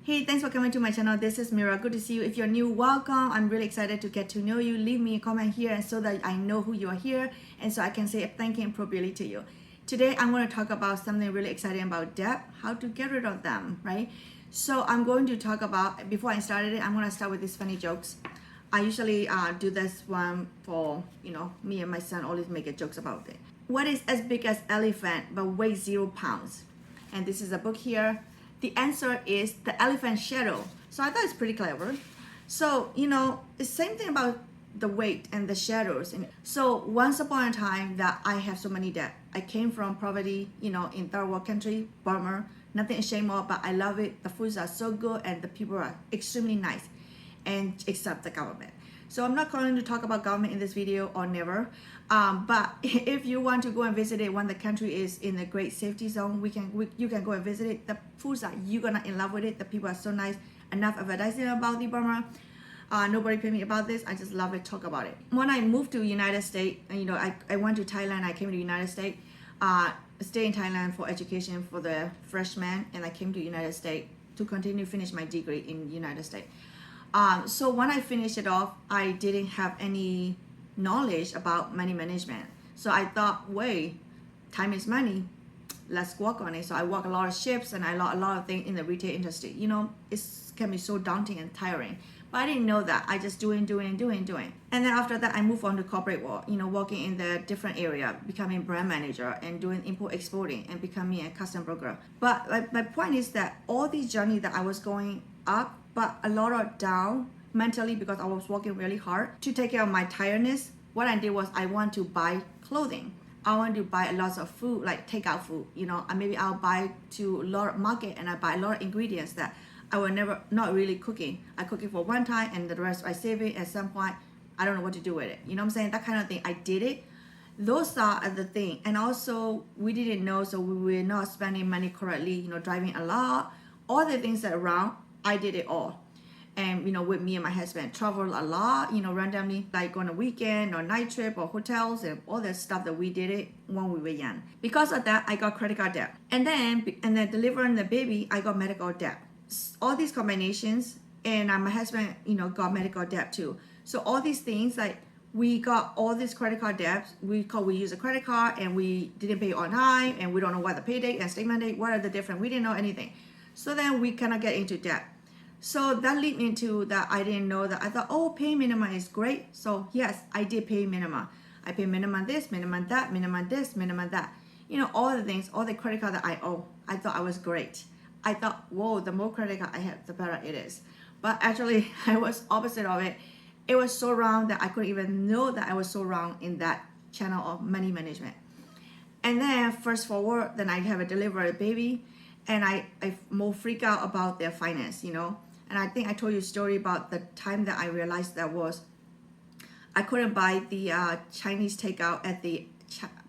Hey, thanks for coming to my channel. This is Mira. Good to see you. If you're new, welcome. I'm really excited to get to know you. Leave me a comment here and so that I know who you are here and so I can say thank you appropriately to you. Today, I'm going to talk about something really exciting about debt, how to get rid of them, right? So I'm going to talk about, before I started it, I'm going to start with these funny jokes. I usually do this one for, me and my son always make jokes about it. What is as big as elephant but weighs 0 pounds? And this is a book here. The answer is the elephant shadow. So I thought it's pretty clever. So, it's the same thing about the weight and the shadows. And so once upon a time that I have so many debt. I came from poverty, in third world country, Burma. Nothing ashamed of, but I love it. The foods are so good and the people are extremely nice, and except the government. So I'm not going to talk about government in this video or never. But if you want to go and visit it when the country is in a great safety zone, you can go and visit it. The foods are, you're gonna in love with it. The people are so nice. Enough advertising about the Burma. Nobody paid me about this. I just love it, talk about it. When I moved to United States, I went to Thailand, I came to United States. Stay in Thailand for education for the freshman, and I came to United States to continue finish my degree in United States. So when I finished it off, I didn't have any knowledge about money management. So I thought, wait, time is money. Let's work on it. So I work a lot of shifts and I learned a lot of things in the retail industry. It can be so daunting and tiring. But I didn't know that. I just doing. And then after that, I moved on to corporate world, working in the different area, becoming brand manager and doing import exporting and becoming a custom broker. But my point is that all these journey that I was going up, but a lot of down mentally because I was working really hard to take care of my tiredness. What I did was I want to buy clothing. I want to buy lots of food, like takeout food, and maybe I'll buy to a lot of market and I buy a lot of ingredients that I will never, not really cooking. I cook it for one time and the rest I save it. At some point, I don't know what to do with it. You know what I'm saying? That kind of thing. I did it. Those are the thing. And also we didn't know, so we were not spending money correctly, driving a lot, all the things that around, I did it all. And with me and my husband travel a lot, randomly, like on a weekend or night trip or hotels and all that stuff that we did it when we were young. Because of that, I got credit card debt. And then delivering the baby, I got medical debt. All these combinations, and my husband, got medical debt too. So all these things, like we got all these credit card debts. We use a credit card and we didn't pay on time, and we don't know what the pay date and statement date, what are the different, we didn't know anything. So then we cannot get into debt. So that lead me to that I didn't know that. I thought, oh, pay minimum is great. So yes, I did pay minimum. I pay minimum this, minimum that, minimum this, minimum that. All the things, all the credit card that I owe. I thought I was great. I thought, whoa, the more credit card I have, the better it is. But actually, I was opposite of it. It was so wrong that I couldn't even know that I was so wrong in that channel of money management. And then fast forward, then I have a delivered baby, and I more freak out about their finance, And I think I told you a story about the time that I realized that was I couldn't buy the Chinese takeout at the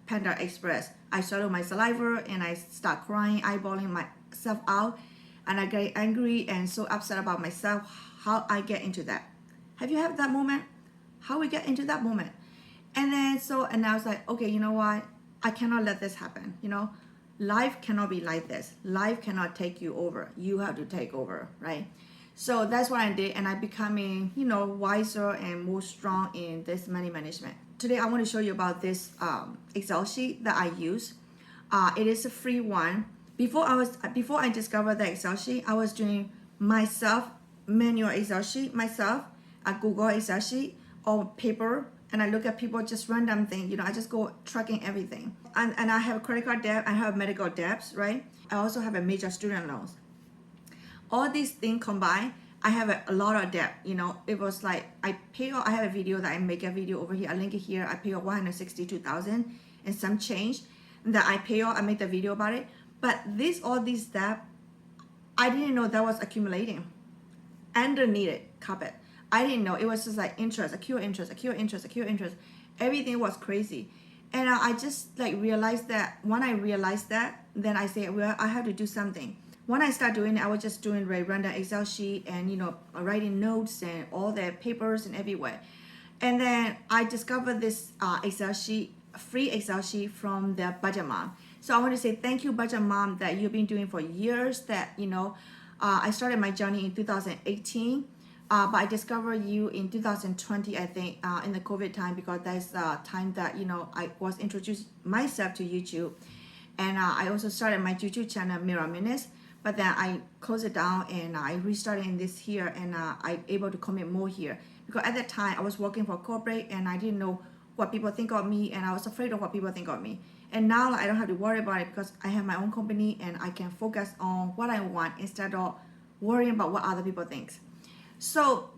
Panda Express. I swallowed my saliva and I start crying, eyeballing myself out, and I get angry and so upset about myself. How I get into that? Have you had that moment? How we get into that moment? And then and I was like, okay, you know what? I cannot let this happen. Life cannot be like this. Life cannot take you over. You have to take over, right? So that's what I did, and I becoming, wiser and more strong in this money management. Today, I want to show you about this Excel sheet that I use. It is a free one. Before I discovered the Excel sheet, I was doing myself manual Excel sheet myself, a Google Excel sheet or paper, and I look at people just random thing. I just go tracking everything. And I have credit card debt. I have medical debts, right? I also have a major student loans. All these things combined, I have a lot of debt. It was like I have a video that I make a video over here. I link it here. I pay off 162,000 and some change that I pay off. I make the video about it. But all these debt, I didn't know that was accumulating underneath it, carpet. I didn't know. It was just like interest, accrue interest. Everything was crazy. And I just realized that when I realized that, then I say, well, I have to do something. When I start doing it, I was just doing random Excel sheet and writing notes and all the papers and everywhere. And then I discovered this Excel sheet, free Excel sheet from the Budget Mom. So I want to say thank you, Budget Mom, that you've been doing for years. That I started my journey in 2018, but I discovered you in 2020, I think, in the COVID time, because that's the time that, I was introduced myself to YouTube. And I also started my YouTube channel, Mirror Minutes, but then I closed it down and I restarted in this here, and I able to commit more here. Because at that time, I was working for corporate and I didn't know what people think of me, and I was afraid of what people think of me. And now I don't have to worry about it because I have my own company and I can focus on what I want instead of worrying about what other people think. So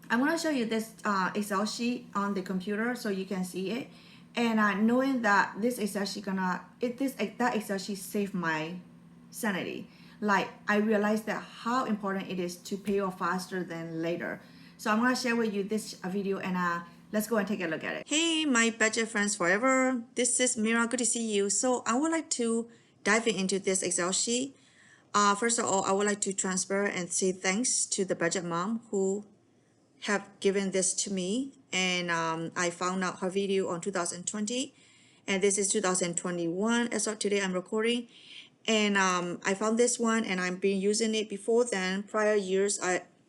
I'm going to show you this Excel sheet on the computer so you can see it. And knowing that this Excel sheet that Excel sheet saved my sanity. Like, I realized that how important it is to pay off faster than later. So I'm going to share with you this video, and let's go and take a look at it. Hey, my budget friends forever. This is Mira. Good to see you. So I would like to dive into this Excel sheet. First of all, I would like to transfer and say thanks to the budget mom who have given this to me. And I found out her video on 2020. And this is 2021. As of today, I'm recording. And I found this one and I've been using it before then. Prior years,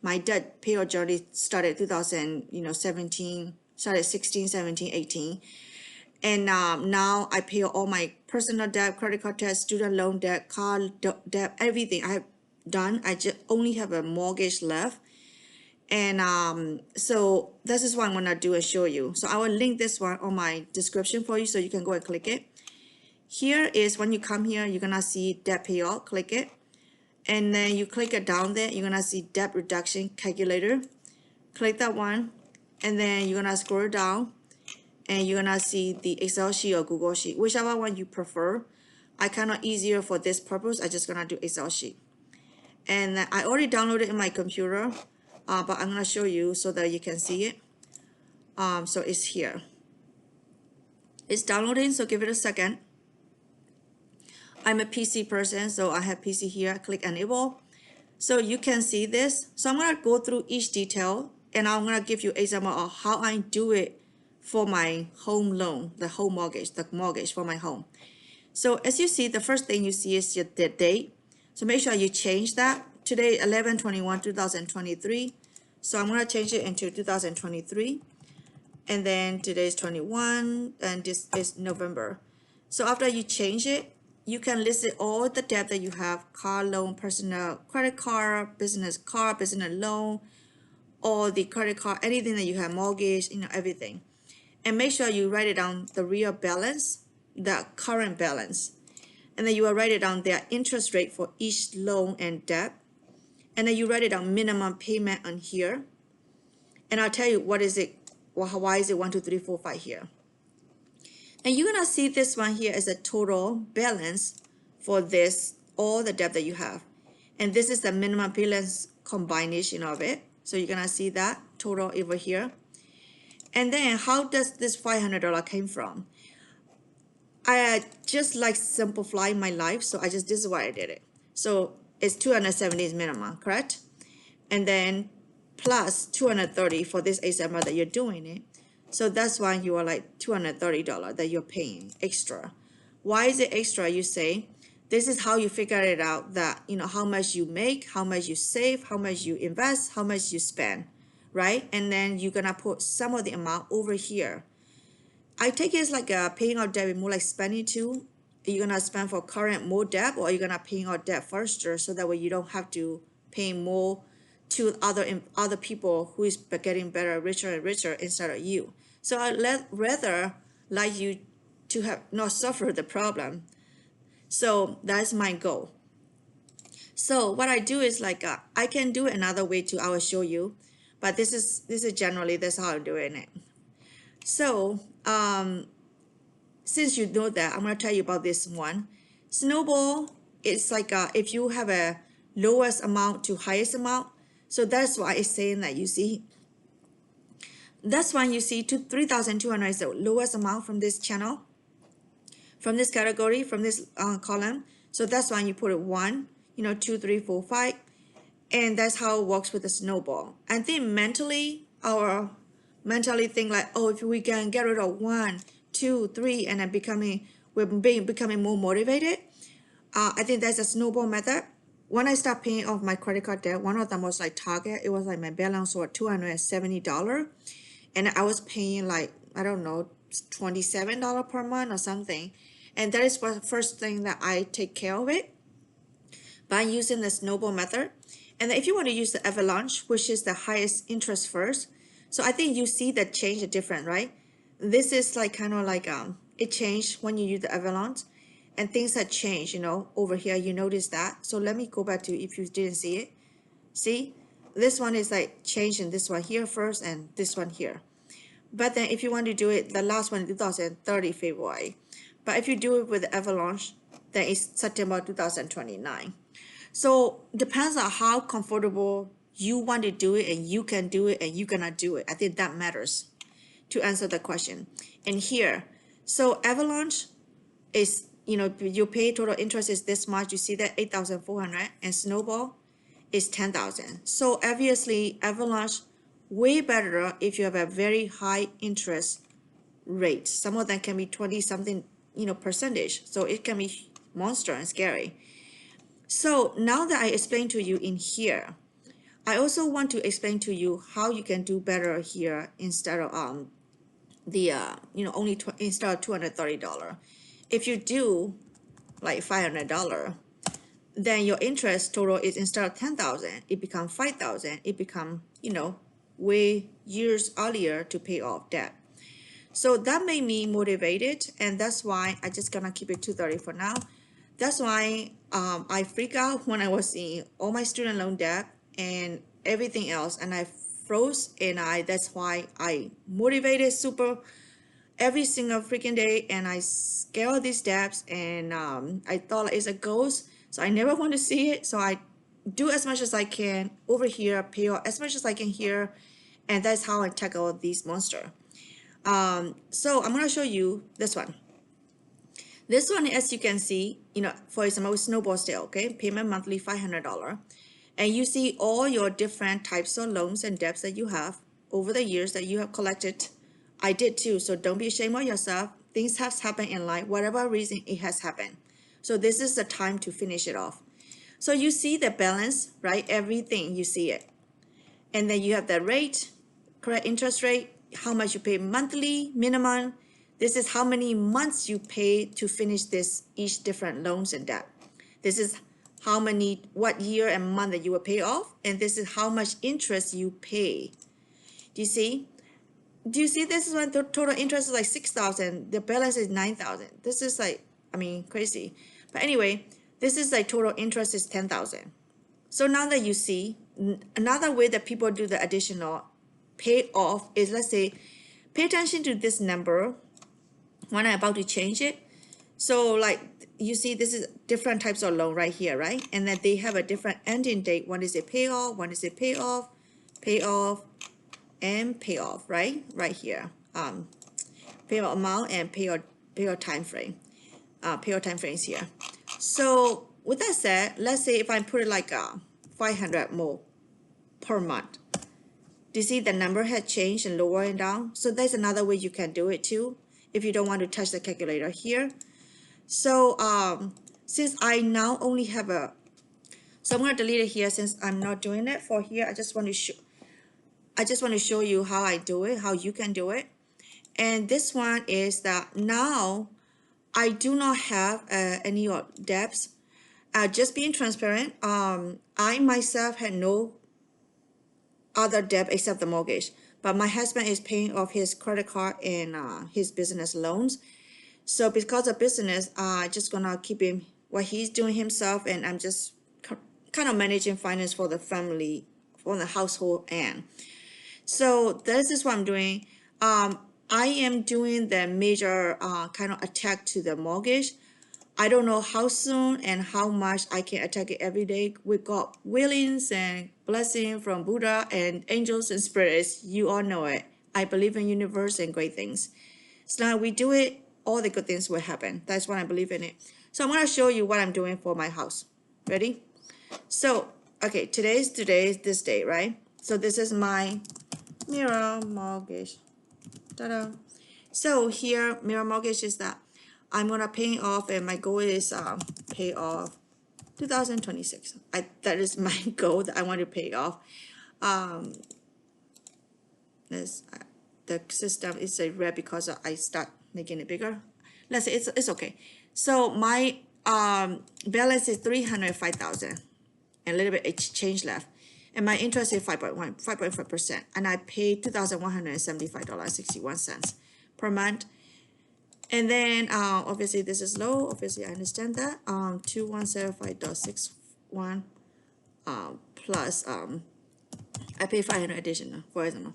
my debt payout journey started 2017, started 16, 17, 18. And now I pay all my personal debt, credit card debt, student loan debt, car debt, everything I have done. I just only have a mortgage left. And so this is what I'm gonna do and show you. So I will link this one on my description for you so you can go and click it. Here is when you come here, you're gonna see debt payout, click it. And then you click it down there, you're gonna see debt reduction calculator. Click that one, and then you're gonna scroll down and you're gonna see the Excel sheet or Google sheet, whichever one you prefer. I kind of easier for this purpose, I just gonna do Excel sheet. And I already downloaded in my computer, but I'm gonna show you so that you can see it. So it's here. It's downloading, so give it a second. I'm a PC person, so I have PC here. Click enable. So you can see this. So I'm gonna go through each detail and I'm gonna give you example of how I do it for my home loan, the mortgage for my home. So as you see, the first thing you see is the date. So make sure you change that. Today, 11/21/2023. So I'm gonna change it into 2023. And then today is 21, and this is November. So after you change it, you can list all the debt that you have: car loan, personal credit card, business loan, all the credit card, anything that you have, mortgage, everything. And make sure you write it down the real balance, the current balance. And then you will write it down their interest rate for each loan and debt. And then you write it down minimum payment on here. And I'll tell you what is it, why is it 1, 2, 3, 4, 5 here. And you're gonna see this one here as a total balance for this, all the debt that you have. And this is the minimum balance combination of it. So you're gonna see that total over here. And then how does this $500 came from? I just like simplify my life, so this is why I did it. So it's 270 is minimum, correct? And then plus 230 for this example that you're doing it. So that's why you are like $230 that you're paying extra. Why is it extra? You say, this is how you figure it out, that how much you make, how much you save, how much you invest, how much you spend, right? And then you're gonna put some of the amount over here. I take it as like paying out debt, more like spending too. You're gonna spend for current more debt, or you're gonna paying out debt first, so that way you don't have to pay more to other people who is getting better, richer and richer instead of you. So I rather like you to have not suffer the problem. So that's my goal. So what I do is like I can do another way too. I will show you, but this is generally that's how I'm doing it. So since you know that, I'm gonna tell you about this one. Snowball, it's like if you have a lowest amount to highest amount. So that's why it's saying that you see. That's why you see 3,200 is the lowest amount from this channel, from this category, from this column. So that's why you put it 1, 2, 3, 4, 5, and that's how it works with the snowball. I think mentally think like, oh, if we can get rid of 1, 2, 3, and then becoming more motivated. I think that's a snowball method. when I start paying off my credit card debt, one of them was like Target. It was like my balance was $270, and I was paying like, I don't know, $27 per month or something. And that is the first thing that I take care of it by using the Snowball method. And if you want to use the Avalanche, which is the highest interest first, so I think you see the change, the difference, right? This is like kind of like it changed when you use the Avalanche, and things had changed, you know, over here. You notice that. So let me go back to, if you didn't see it. See, this one is like changing this one here first and this one here. But then if you want to do it, the last one 2030 February. But if you do it with the Avalanche, then it's September 2029. So depends on how comfortable you want to do it, and you can do it and you cannot do it. I think that matters to answer the question. And here, so Avalanche is, you know, you pay total interest is this much. You see that 8,400, and Snowball is 10,000. So obviously Avalanche way better if you have a very high interest rate. Some of them can be 20 something, you know, percentage. So it can be monster and scary. So now that I explained to you in here, I also want to explain to you how you can do better here instead of you know, only instead of $230. If you do like $500, then your interest total is, instead of 10,000, it becomes 5,000. It becomes, you know, way years earlier to pay off debt. So that made me motivated, and that's why I just gonna keep it 230 for now. That's why I freak out when I was seeing all my student loan debt and everything else, and I froze. And that's why I motivated super every single freaking day, and I scale these debts, and I thought it's a ghost, so I never want to see it. So I do as much as I can over here, pay off as much as I can here, and that's how I tackle these monster. So I'm gonna show you this one. This one, as you can see, you know, for example, Snowball still, okay, payment monthly $500, and you see all your different types of loans and debts that you have over the years that you have collected. I did too, so don't be ashamed of yourself. Things have happened in life, whatever reason it has happened. So this is the time to finish it off. So you see the balance, right? Everything, you see it. And then you have the rate, correct interest rate, how much you pay monthly, minimum. This is how many months you pay to finish this, each different loans and debt. This is how many, what year and month that you will pay off. And this is how much interest you pay. Do you see? Do you see this is when the total interest is like 6,000, the balance is 9,000. This is like, I mean, crazy. But anyway, this is like total interest is 10,000. So now that you see, another way that people do the additional pay off is, let's say, pay attention to this number when I'm about to change it. So like you see, this is different types of loan right here, right? And then they have a different ending date. One is a pay off, one is a pay off, and pay off, right? Right here. Payoff amount and payoff time frame. Payoff time frames here. So with that said, let's say if I put it like 500 more per month. Do you see the number had changed and lower and down? So that's another way you can do it too, if you don't want to touch the calculator here. So since I now only have so I'm going to delete it here since I'm not doing it for here. I just want to show you how I do it, how you can do it. And this one is that now I do not have any debts. Just being transparent, I myself had no other debt except the mortgage, but my husband is paying off his credit card and his business loans. So because of business, I just gonna keep him what he's doing himself, and I'm just kind of managing finance for the family, for the household end. So this is what I'm doing. I am doing the major kind of attack to the mortgage. I don't know how soon and how much I can attack it every day. We got willings and blessing from Buddha and angels and spirits. You all know it. I believe in universe and great things. So now we do it, all the good things will happen. That's what I believe in it. So I'm going to show you what I'm doing for my house. Ready? So, okay, today's this day, right? So this is my mirror mortgage. Ta-da. So here, mirror mortgage is that I'm gonna pay off, and my goal is pay off 2026. That is my goal that I want to pay off. This the system is a red because I start making it bigger. Let's say it's okay. So my balance is 305,000 and a little bit change left, and my interest is 5.5%, and I pay $2,175.61 per month. And then obviously this is low. Obviously I understand that. 2175.61 plus I pay 500 additional, for example.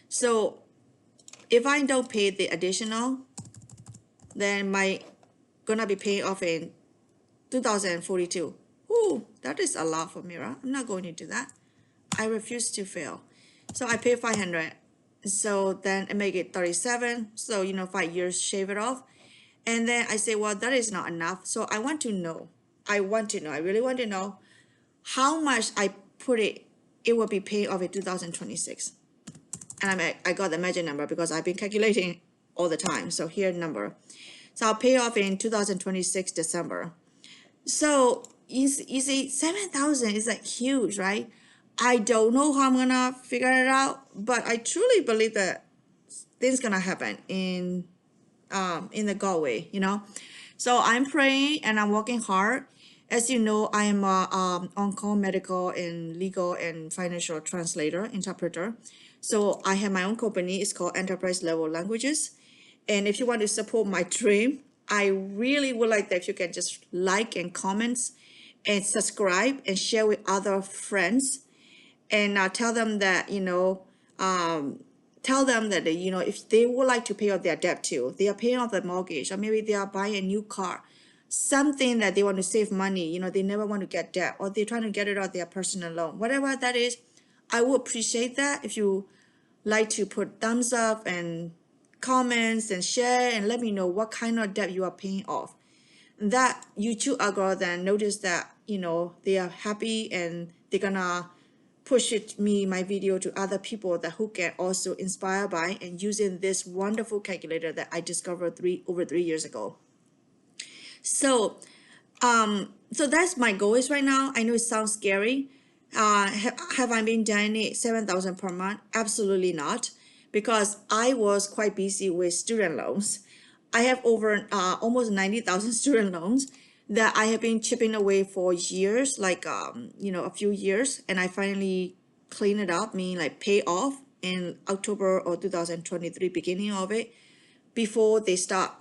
So if I don't pay the additional, then my gonna be paying off in 2042. Ooh, that is a lot for Mira. I'm not going to do that. I refuse to fail. So I pay 500. So then I make it 37. So 5 years, shave it off. And then I say, well, that is not enough. So I want to know. I really want to know how much I put it will be paid off in 2026. And I got the magic number because I've been calculating all the time. So here number. So I'll pay off in 2026 December. So you see 7,000 is like huge, right? I don't know how I'm gonna figure it out, but I truly believe that things gonna happen in the God way, So I'm praying and I'm working hard. As you know, I am a on-call medical and legal and financial translator, interpreter. So I have my own company. It's called Enterprise Level Languages. And if you want to support my dream, I really would like that if you can just like and comment and subscribe and share with other friends, and tell them that if they would like to pay off their debt too, they are paying off the mortgage, or maybe they are buying a new car, something that they want to save money, they never want to get debt, or they're trying to get it out their personal loan, whatever that is. I would appreciate that if you like to put thumbs up and comments and share and let me know what kind of debt you are paying off. That YouTube algorithm notice that they are happy and they're gonna push my video to other people that who get also inspired by and using this wonderful calculator that I discovered over 3 years ago. So so that's my goal is right now. I know it sounds scary. Have I been doing it 7,000 per month? Absolutely not, because I was quite busy with student loans. I have over almost 90,000 student loans that I have been chipping away for years, like a few years, and I finally clean it up, meaning like pay off in October of 2023, beginning of it, before they start.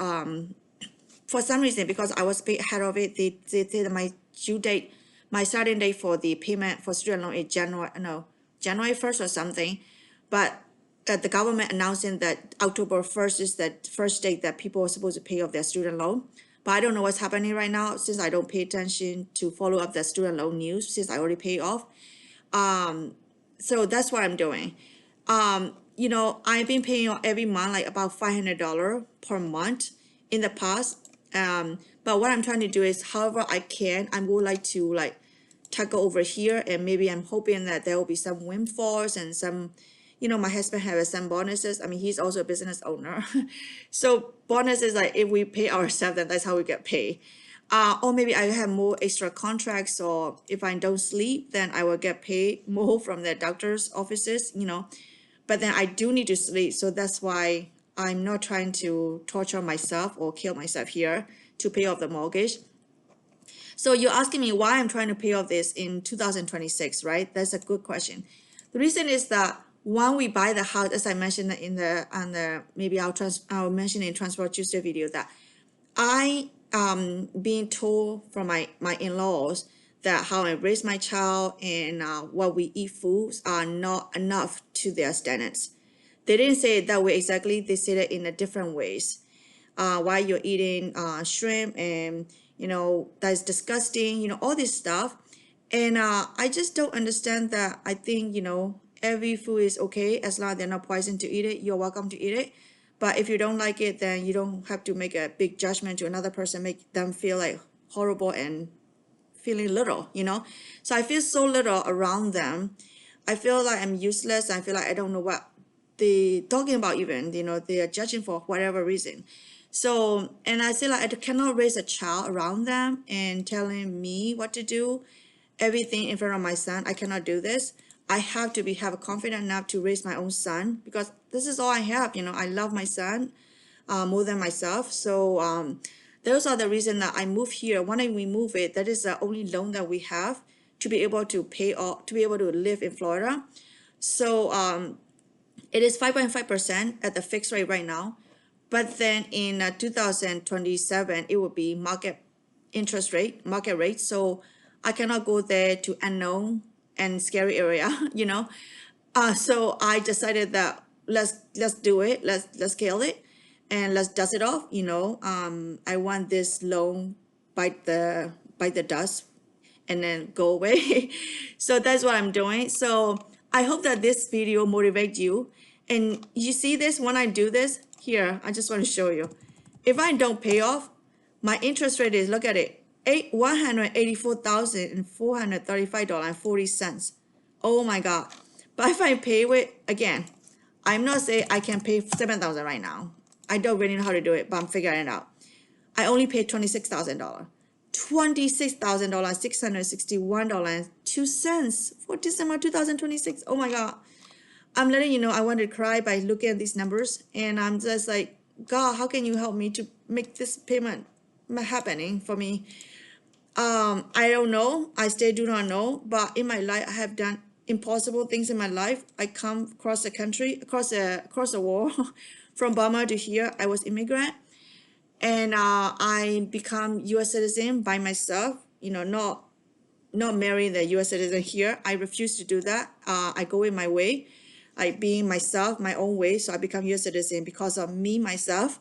For some reason, because I was paid ahead of it, they said my due date, my starting date for the payment for student loan is January 1st or something, but the government announcing that October 1st is the first date that people are supposed to pay off their student loan. But I don't know what's happening right now, since I don't pay attention to follow up the student loan news, since I already paid off. So that's what I'm doing. I've been paying every month like about $500 per month in the past. But what I'm trying to do is, however I can, I would like to tackle over here, and maybe I'm hoping that there will be some windfalls and some, my husband has some bonuses. I mean, he's also a business owner. So bonuses, like if we pay ourselves, then that's how we get paid. Or maybe I have more extra contracts, or if I don't sleep, then I will get paid more from the doctor's offices, But then I do need to sleep, so that's why I'm not trying to torture myself or kill myself here to pay off the mortgage. So you're asking me why I'm trying to pay off this in 2026, right? That's a good question. The reason is that when we buy the house, as I mentioned maybe I'll mention in Transport Tuesday video, that I being told from my in-laws that how I raise my child and what we eat foods are not enough to their standards. They didn't say it that way exactly. They said it in a different ways. Why you're eating shrimp, and that's disgusting, all this stuff. And I just don't understand that. I think every food is okay as long as they're not poison to eat it. You're welcome to eat it. But if you don't like it, then you don't have to make a big judgment to another person, make them feel like horrible and feeling little, So I feel so little around them. I feel like I'm useless. I feel like I don't know what they're talking about even, they are judging for whatever reason. So, and I say like I cannot raise a child around them and telling me what to do, everything in front of my son. I cannot do this. I have to have confident enough to raise my own son because this is all I have. You know, I love my son more than myself. So those are the reason that I moved here. When we move it, that is the only loan that we have to be able to pay off, to be able to live in Florida. So it is 5.5% at the fixed rate right now. But then in 2027, it will be market rate. So I cannot go there to unknown and scary area, you know. So I decided that let's do it. Let's scale it, and let's dust it off. You know, I want this loan bite the dust and then go away. So that's what I'm doing. So I hope that this video motivates you. And you see this when I do this here, I just want to show you. If I don't pay off, my interest rate is, look at it, $184,435.40. Oh my God. But if I pay with, again, I'm not saying I can pay $7,000 right now. I don't really know how to do it, but I'm figuring it out. I only paid $26,000. $26,000, $661.02 for December 2026. Oh my God. I'm letting you know I want to cry by looking at these numbers. And I'm just like, God, how can you help me to make this payment happening for me? I don't know. I still do not know. But in my life, I have done impossible things in my life. I come across the country, across the world, from Burma to here. I was immigrant. And I become U.S. citizen by myself, you know, not marry the U.S. citizen here. I refuse to do that. I go in my way, I being myself, my own way. So I become U.S. citizen because of me, myself.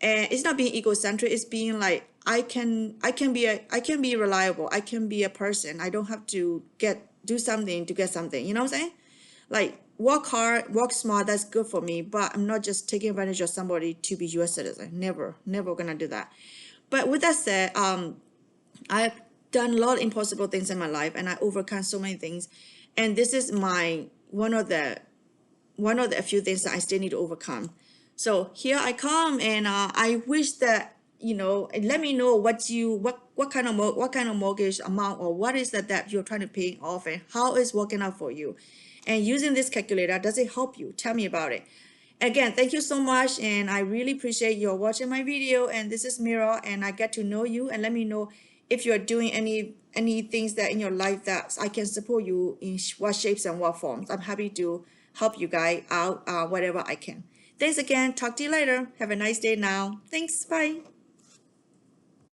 And it's not being egocentric. It's being like, I can be reliable. I can be a person. I don't have to do something to get something. You know what I'm saying? Like, work hard, work smart, that's good for me, but I'm not just taking advantage of somebody to be U.S. citizen. Never gonna do that. But with that said, I've done a lot of impossible things in my life, and I overcome so many things. And this is one of the few things that I still need to overcome. So here I come, and I wish that, you know, let me know what kind of mortgage amount, or what is the debt you're trying to pay off, and how it's working out for you. And using this calculator, does it help you? Tell me about it. Again, thank you so much, and I really appreciate you watching my video. And this is Mira, and I get to know you, and let me know if you're doing any things that in your life that I can support you in what shapes and what forms. I'm happy to help you guys out whatever I can. Thanks again. Talk to you later. Have a nice day now. Thanks. Bye.